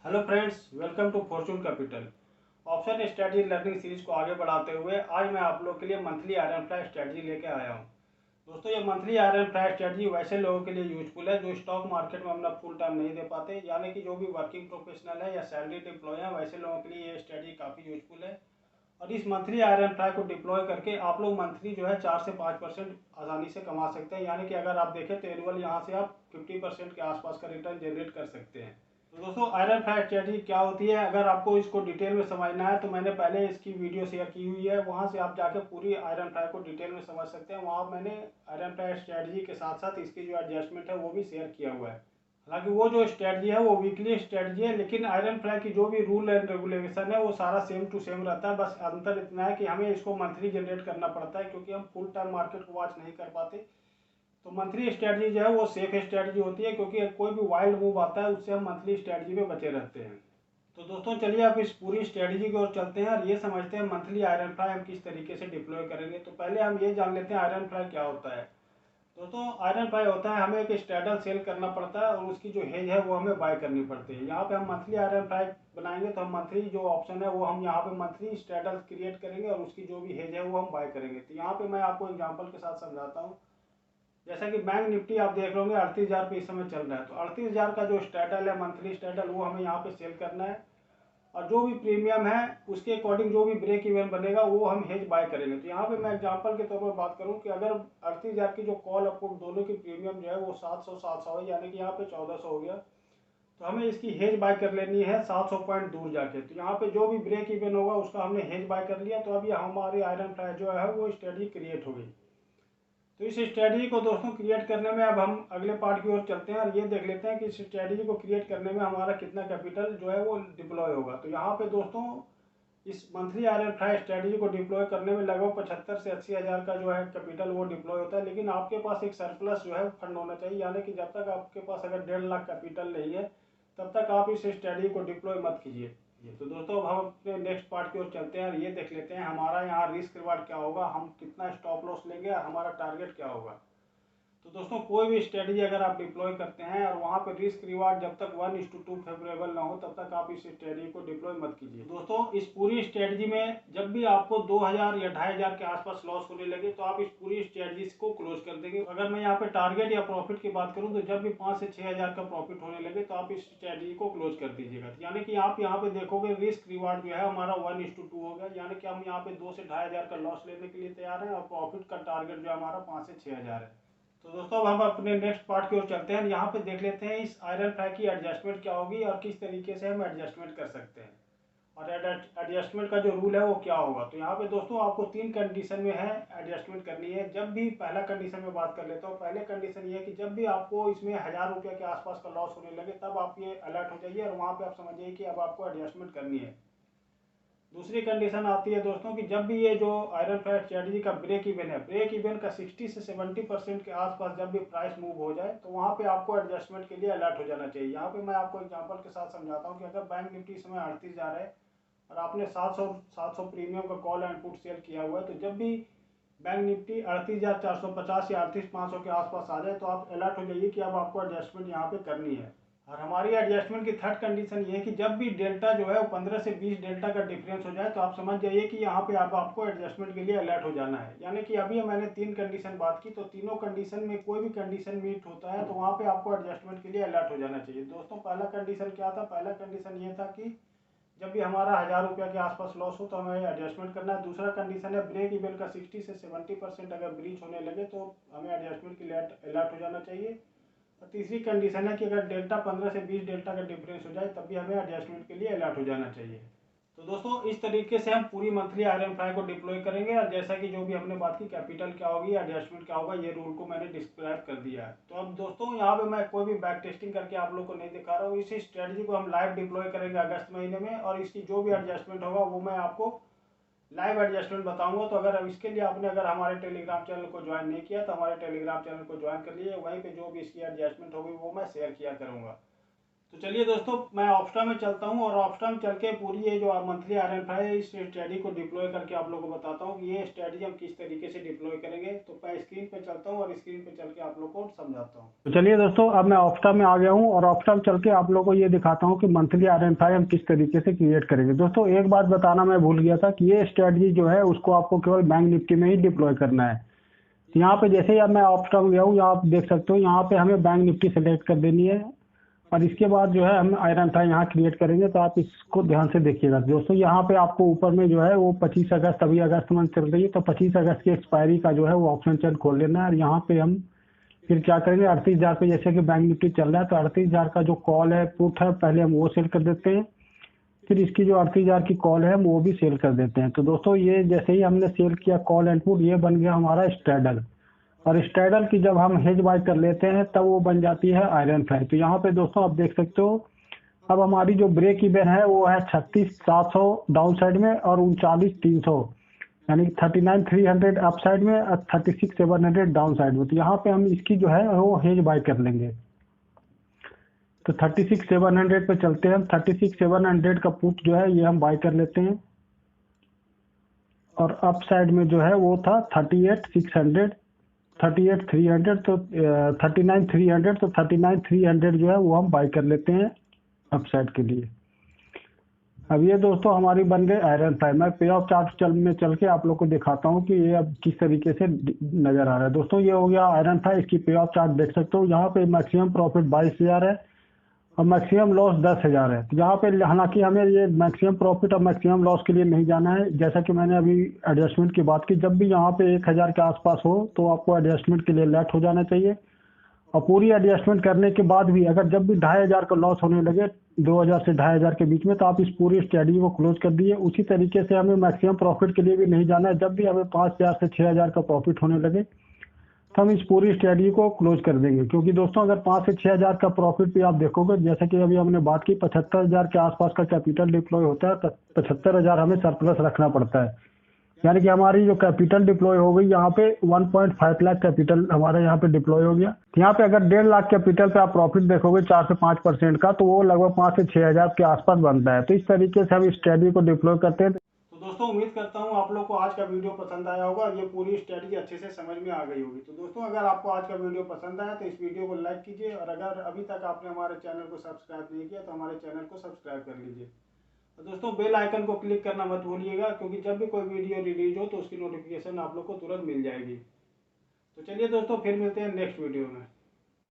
Hello friends, welcome to Fortune Capital. Option strategy learning series को आगे बढ़ाते हुए आज मैं आप लोग के लिए मंथली आयरन फ्लाई स्ट्रेटजी लेके आया हूँ। दोस्तों, ये मंथली आयरन फ्लाई स्ट्रेटजी वैसे लोगों के लिए यूजफुल है जो स्टॉक मार्केट में अपना फुल टाइम नहीं दे पाते, यानी कि जो भी वर्किंग प्रोफेशनल है या सैलरीड एम्प्लॉय है, वैसे लोगों के लिए ये स्ट्रेटजी काफ़ी यूजफुल है। और इस मंथली आयरन फ्लाई को डिप्लॉय करके आप लोग मंथली जो है 4 से 5% आसानी से कमा सकते हैं, यानी कि अगर आप देखें तो एनुअल यहाँ से आप 50% के आसपास का रिटर्न जनरेट कर सकते हैं। तो दोस्तों, आयरन फ्लाई स्ट्रेटजी क्या होती है, अगर आपको इसको डिटेल में समझना है तो मैंने पहले इसकी वीडियो शेयर की हुई है, वहाँ से आप जाके पूरी आयरन फ्लाई को डिटेल में समझ सकते हैं। वहाँ मैंने आयरन फ्लाई स्ट्रेटजी के साथ साथ इसकी जो एडजस्टमेंट है वो भी शेयर किया हुआ है। हालांकि वो जो स्ट्रेटजी है वो वीकली स्ट्रेटजी है, लेकिन आयरन फ्लाई की जो भी रूल एंड रेगुलेशन है वो सारा सेम टू सेम रहता है। बस अंतर इतना है कि हमें इसको मंथली जनरेट करना पड़ता है, क्योंकि हम फुल टाइम मार्केट को वॉच नहीं कर पाते। तो मंथली स्ट्रेटजी जो है वो सेफ स्ट्रेटजी होती है, क्योंकि कोई भी वाइल्ड मूव आता है उससे हम मंथली स्ट्रेटजी में बचे रहते हैं। तो दोस्तों, चलिए आप इस पूरी स्ट्रेटजी की ओर चलते हैं और ये समझते हैं मंथली आयरन फ्लाई हम किस तरीके से डिप्लॉय करेंगे। तो पहले हम ये जान लेते हैं आयरन फ्लाई क्या होता है। दोस्तों, आयरन फ्लाई होता है, हमें एक स्ट्रैडल सेल करना पड़ता है और उसकी जो हेज है वो हमें बाय करनी पड़ती है। यहाँ पे हम मंथली आयरन फ्लाई बनाएंगे तो हम मंथली जो ऑप्शन है वो हम यहाँ पे मंथली स्ट्रैडल क्रिएट करेंगे और उसकी जो भी हेज है वो हम बाय करेंगे। तो यहाँ पे मैं आपको एग्जांपल के साथ समझाता हूँ। जैसा कि बैंक निफ्टी आप देख लोगे 38,000 पे इस समय चल रहा है, तो 38,000 का जो स्ट्रैडल है मंथली स्ट्रैडल वो हमें यहाँ पे सेल करना है। और जो भी प्रीमियम है उसके अकॉर्डिंग जो भी ब्रेक इवन बनेगा वो हम हेज बाय करेंगे। तो यहाँ पे मैं एग्जांपल के तौर पर बात करूँ कि अगर 38,000 की जो कॉल अपुट दोनों की प्रीमियम जो है वो 700 है, यानी कि यहाँ पे 1400 हो गया, तो हमें इसकी हेज बाय कर लेनी है 700 पॉइंट दूर जाके। तो यहाँ पे जो भी ब्रेक इवन होगा उसका हमने हेज बाय कर लिया, तो अभी हमारी आयरन फ्लाई जो है वो स्ट्रेटजी क्रिएट हो गई। तो इस स्ट्रेटजी को दोस्तों क्रिएट करने में अब हम अगले पार्ट की ओर चलते हैं और ये देख लेते हैं कि इस स्ट्रेटजी को क्रिएट करने में हमारा कितना कैपिटल जो है वो डिप्लॉय होगा। तो यहाँ पे दोस्तों, इस मंथली आयरन फ्लाई स्ट्रेटजी को डिप्लॉय करने में लगभग 75 से 80,000 का जो है कैपिटल वो डिप्लॉय होता है। लेकिन आपके पास एक सरप्लस जो है फंड होना चाहिए, यानी कि जब तक आपके पास अगर 1.5 लाख कैपिटल नहीं है तब तक आप इस स्ट्रेटजी को डिप्लॉय मत कीजिए। तो दोस्तों, अब हम अपने नेक्स्ट पार्ट की ओर चलते हैं और ये देख लेते हैं हमारा यहाँ रिस्क रिवार्ड क्या होगा, हम कितना स्टॉप लॉस लेंगे और हमारा टारगेट क्या होगा। तो दोस्तों, कोई भी स्ट्रेटजी अगर आप डिप्लॉय करते हैं और वहाँ पर रिस्क रिवार्ड जब तक 1:2 फेवरेबल ना हो तब तक आप इस स्ट्रेटजी को डिप्लॉय मत कीजिए। दोस्तों, इस पूरी स्ट्रेटजी में जब भी आपको 2,000 या 2,500 के आसपास लॉस होने लगे तो आप इस पूरी स्ट्रेटजी को क्लोज कर देंगे। अगर मैं यहाँ पे टारगेट या प्रॉफिट की बात करूँ तो जब भी 5 से 6,000 का प्रॉफिट होने लगे तो आप इस स्ट्रेटजी को क्लोज कर दीजिएगा। यानी कि आप यहाँ पे देखोगे रिस्क रिवार्ड जो है हमारा 1:2 हो गया, यानी कि हम यहाँ पे 2 से 2,500 का लॉस लेने के लिए तैयार हैं और प्रॉफिट का टारगेट जो हमारा 5 से 6,000 है। तो दोस्तों, अब हम अपने नेक्स्ट पार्ट की ओर चलते हैं। यहाँ पे देख लेते हैं इस आयरन फ्लाई की एडजस्टमेंट क्या होगी और किस तरीके से हम एडजस्टमेंट कर सकते हैं, और एडजस्टमेंट का जो रूल है वो क्या होगा। तो यहाँ पे दोस्तों आपको 3 कंडीशन में है एडजस्टमेंट करनी है। जब भी पहला कंडीशन में बात कर लेता हूँ, पहले कंडीशन ये है कि जब भी आपको इसमें 1,000 रुपये के आसपास का लॉस होने लगे तब आप ये अलर्ट हो जाइए और वहाँ पे आप समझिए कि अब आपको एडजस्टमेंट करनी है। दूसरी कंडीशन आती है दोस्तों कि जब भी ये जो आयरन फ्लाई स्ट्रेटजी का ब्रेक इवन है, ब्रेक इवन का 60 से 70% के आसपास जब भी प्राइस मूव हो जाए तो वहाँ पे आपको एडजस्टमेंट के लिए अलर्ट हो जाना चाहिए। यहाँ पे मैं आपको एग्जांपल के साथ समझाता हूँ कि अगर बैंक निफ्टी इस समय 38,000 है और आपने 700 प्रीमियम का कॉल एंड पुट सेल किया हुआ है, तो जब भी बैंक निफ्टी 38,450 या 38,500 के आसपास आ जाए तो आप अलर्ट हो जाइए कि अब आपको एडजस्टमेंट यहाँ पे करनी है। और हमारी एडजस्टमेंट की थर्ड कंडीशन ये है कि जब भी डेल्टा जो है वो 15 से 20 डेल्टा का डिफरेंस हो जाए तो आप समझ जाइए कि यहाँ पे अब आपको एडजस्टमेंट के लिए अलर्ट हो जाना है। यानी कि अभी मैंने 3 कंडीशन बात की, तो तीनों कंडीशन में कोई भी कंडीशन मीट होता है तो वहाँ पे आपको एडजस्टमेंट के लिए अलर्ट हो जाना चाहिए। दोस्तों, पहला कंडीशन क्या था, पहला कंडीशन ये था कि जब भी हमारा 1,000 रुपये के आसपास लॉस हो तो हमें एडजस्टमेंट करना है। दूसरा कंडीशन है ब्रेक इवन का 60 से 70% अगर ब्रीच होने लगे तो हमें एडजस्टमेंट के लिए अलर्ट हो जाना चाहिए। और तीसरी कंडीशन है कि अगर डेल्टा 15 से 20 डेल्टा का डिफरेंस हो जाए तब भी हमें एडजस्टमेंट के लिए अलर्ट हो जाना चाहिए। तो दोस्तों, इस तरीके से हम पूरी मंथली आयरन फ्लाई को डिप्लॉय करेंगे और जैसा कि जो भी हमने बात की कैपिटल क्या होगी, एडजस्टमेंट क्या होगा, ये रूल को मैंने डिस्क्राइब कर दिया है। तो अब दोस्तों, यहाँ पे मैं कोई भी बैक टेस्टिंग करके आप लोग को नहीं दिखा रहा हूँ। इसी स्ट्रेटजी को हम लाइव डिप्लॉय करेंगे अगस्त महीने में और इसकी जो भी एडजस्टमेंट होगा वो मैं आपको लाइव एडजस्टमेंट बताऊंगा। तो अगर इसके लिए आपने अगर हमारे टेलीग्राम चैनल को ज्वाइन नहीं किया तो हमारे टेलीग्राम चैनल को ज्वाइन कर लिए, वहीं पे जो भी इसकी एडजस्टमेंट होगी वो मैं शेयर किया करूँगा। तो चलिए दोस्तों, मैं ऑप्स्टा में चलता हूं और ऑप्स्टा में चल के पूरी ये जो मंथली RN5 इस स्ट्रेटजी को डिप्लॉय करके आप लोगों को बताता हूं कि ये स्ट्रेटजी हम किस तरीके से डिप्लॉय करेंगे। तो मैं स्क्रीन पे चलता हूं और स्क्रीन पे चल के आप लोग को समझाता हूं। तो चलिए दोस्तों, अब मैं ऑप्स्टा में आ गया हूं और ऑप्स्टा में चल के आप लोगों को ये दिखाता हूँ कि मंथली RN5 हम किस तरीके से क्रिएट करेंगे। दोस्तों एक बात बताना मैं भूल गया था कि ये स्ट्रेटजी जो है उसको आपको केवल बैंक निफ्टी में ही डिप्लॉय करना है। यहाँ पे जैसे ही अब मैं ऑप्स्टा में गया हूँ, यहाँ आप देख सकते हो, यहाँ पे हमें बैंक निफ्टी सेलेक्ट कर देनी है और इसके बाद जो है हम RN5 यहाँ क्रिएट करेंगे। तो आप इसको ध्यान से देखिएगा दोस्तों। यहाँ पे आपको ऊपर में जो है वो 25 अगस्त, अभी अगस्त मंथ चल रही है, तो 25 अगस्त की एक्सपायरी का जो है वो ऑप्शन चार्ट खोल लेना है। और यहाँ पे हम फिर क्या करेंगे, 38,000 पे जैसे कि बैंक निफ्टी चल रहा है तो 38,000 का जो कॉल है, पुट है, पहले हम वो सेल कर देते हैं। फिर इसकी जो 38,000 की कॉल है हम वो भी सेल कर देते हैं। तो दोस्तों ये जैसे ही हमने सेल किया कॉल एंड पुट, ये बन गया हमारा स्ट्रैडल। और स्ट्रैडल की जब हम हेज बाय कर लेते हैं तब वो बन जाती है RN5। तो यहाँ पे दोस्तों आप देख सकते हो, अब हमारी जो ब्रेक इवन है वो है 36,700 डाउन साइड में और 39,300, यानी 39,300 अप साइड में और 36,700 डाउन साइड में। तो यहाँ पे हम इसकी जो है वो हेज बाय कर लेंगे। तो 36,700 पे चलते हैं हम। 36,700 का पुट जो है ये हम बाय कर लेते हैं और अप साइड में जो है वो था 38,600, 38,300, तो 39,300, तो 39,300 जो है वो हम बाय कर लेते हैं अप साइड के लिए। अब ये दोस्तों हमारी बन गई RN5। मैं पे ऑफ चार्ट में चल के आप लोग को दिखाता हूँ कि ये अब किस तरीके से नजर आ रहा है। दोस्तों ये हो गया RN5, इसकी पे ऑफ चार्ट देख सकते हो। यहाँ पे मैक्सिमम प्रॉफिट 22,000 है और मैक्सिमम लॉस 10,000 है। तो यहाँ पे हालांकि हमें ये मैक्सिमम प्रॉफिट और मैक्सिमम लॉस के लिए नहीं जाना है। जैसा कि मैंने अभी एडजस्टमेंट की बात की, जब भी यहाँ पे 1,000 के आसपास हो तो आपको एडजस्टमेंट के लिए लेट हो जाना चाहिए। और पूरी एडजस्टमेंट करने के बाद भी अगर जब भी 2,500 का लॉस होने लगे 2,000 से 2,500 के बीच में, तो आप इस पूरी स्ट्रेटजी को क्लोज कर दिए। उसी तरीके से हमें मैक्सिमम प्रॉफिट के लिए भी नहीं जाना है। जब भी हमें 5,000 से 6,000 का प्रॉफिट होने लगे तो हम इस पूरी स्ट्रेटजी को क्लोज कर देंगे। क्योंकि दोस्तों अगर 5 से 6,000 का प्रॉफिट भी आप देखोगे, जैसे कि अभी हमने बात की 75,000 के आसपास का कैपिटल डिप्लॉय होता है, तो 75,000 हमें सरप्लस रखना पड़ता है। यानी कि हमारी जो कैपिटल डिप्लॉय हो गई यहाँ पे 1.5 लाख कैपिटल हमारा यहाँ पे डिप्लॉय हो गया। यहाँ पे अगर 1.5 लाख कैपिटल पे आप प्रॉफिट देखोगे 4 से 5% का, तो वो लगभग 5 से 6,000 के आसपास बनता है। तो इस तरीके से हम इस स्ट्रेटजी को डिप्लॉय करते हैं। तो दोस्तों उम्मीद करता हूँ आप लोग को आज का वीडियो पसंद आया होगा, ये पूरी स्ट्रेटजी अच्छे से समझ में आ गई होगी। तो दोस्तों अगर आपको आज का वीडियो पसंद आया तो इस वीडियो को लाइक कीजिए और अगर अभी तक आपने हमारे चैनल को सब्सक्राइब नहीं किया तो हमारे चैनल को सब्सक्राइब कर लीजिए। तो दोस्तों बेल आइकन को क्लिक करना मत भूलिएगा, क्योंकि जब भी कोई वीडियो रिलीज हो तो उसकी नोटिफिकेशन आप लोग को तुरंत मिल जाएगी। तो चलिए दोस्तों फिर मिलते हैं नेक्स्ट वीडियो में।